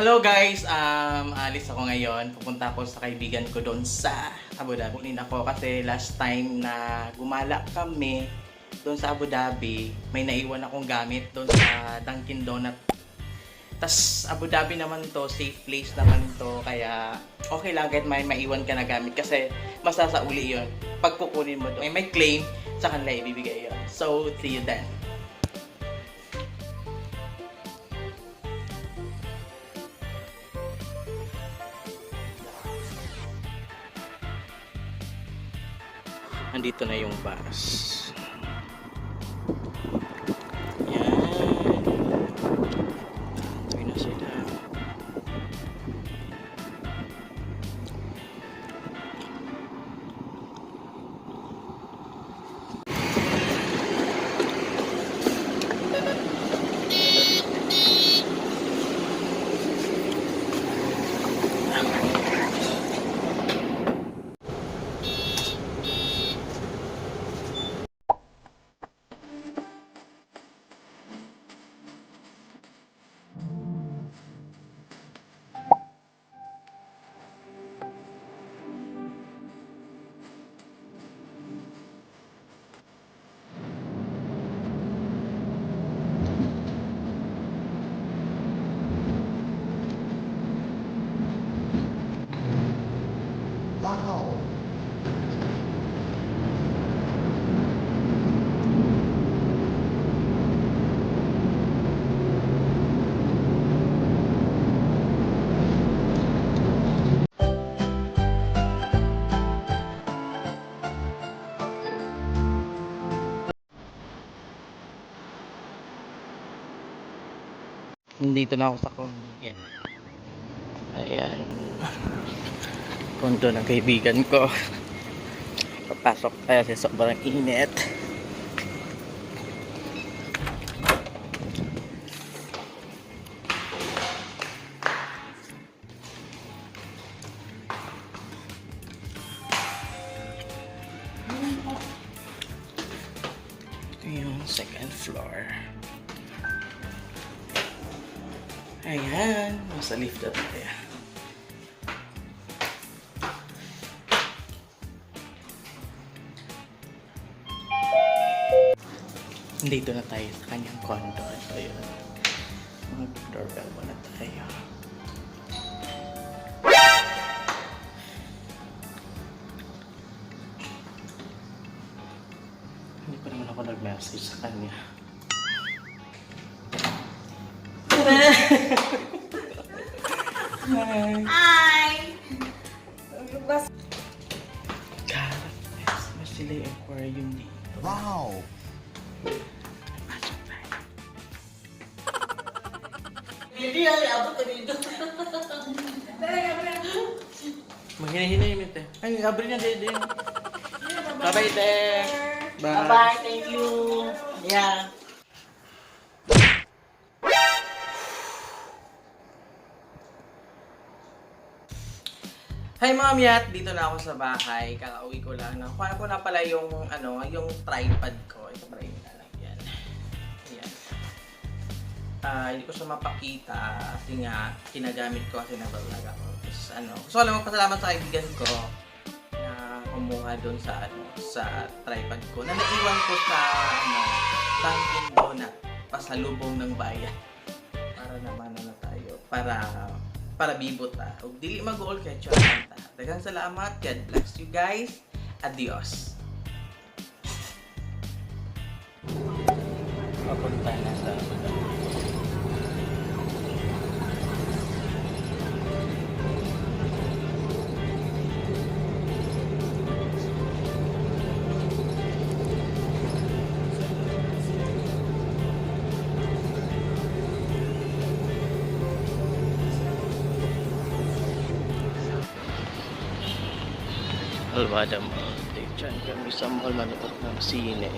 Hello guys, alis ako ngayon. Pupunta ako sa kaibigan ko doon sa Abu Dhabi. Kunin ako kasi last time na gumala kami doon sa Abu Dhabi, may naiwan akong gamit doon sa Dunkin Donut. Tas Abu Dhabi naman to, safe place naman to, kaya okay lang kahit may maiwan ka na gamit kasi masasauli yon. Pag kukunin mo doon, may claim, sa kanila ibibigay yon. So, see you then. Andito na yung bus. Yan. Tuloy na sila. Wow. Nandito na ako sa condo. Yan. Ayan. Condo ng kaibigan ko. Papasok tayo kasi sobrang init. Ito yung second floor. Ayan. Nasa lift na tayo. Dito na tayo sa kanyang condo. So, yun. Mag-doorbell muna tayo. Hindi pa naman ako nag-message sa kanya. Hi! God, mas sila yung aquarium dito. Wow! Pasok tayo. Hindi yan, abot ka dito. Maghina-hina yung mute. Ay, abri na din. Bye-bye, te. Bye-bye, thank you. Yeah. Hi mga miyat, dito na ako sa bahay. Kakauwi ko lang. Nakuha ko na pala yung yung tripod ko. Ito pala yung lalagyan. Ayan. Hindi ko siya mapakita kasi nga kinagamit ko kasi nag-vlog ako. Tapos gusto ko lang magpasalamat sa kaibigan ko na kumuha doon sa sa tripod ko. Na naiwan ko sa Dunkin Donut pasalubong ng bayan. Para naman tayo. Para bibot ug dili mag-all kay Choranta. Daghang salamat. God bless you guys. Adios. Papunta na sa Alvada Mall. Diyan kami sa mall manood ng sine.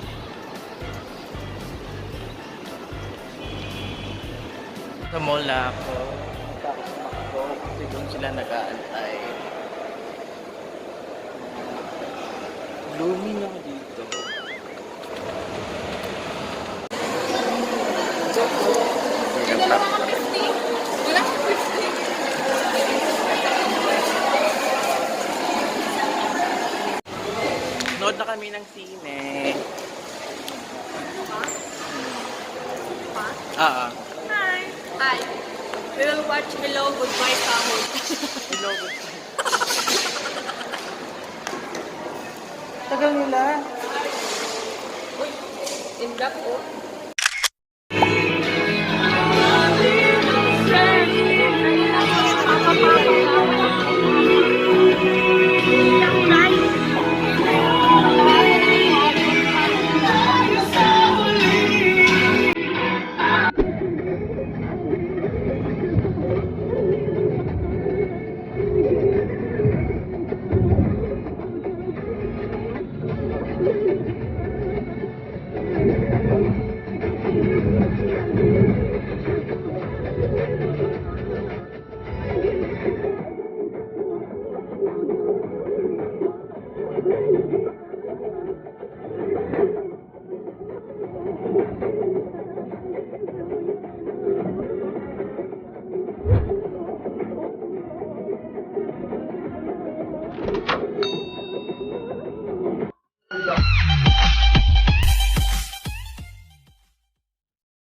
Sa mall na ako. Tapos sumakbo kasi doon sila nag-aantay. Blooming ako dito. Hindi naman ako 50. Wala 50. Nood na kami ng sine. Ah. Hi. We will watch Hello, Goodbye, Sahod. Hello, goodbye. Tagal nila. In that oh.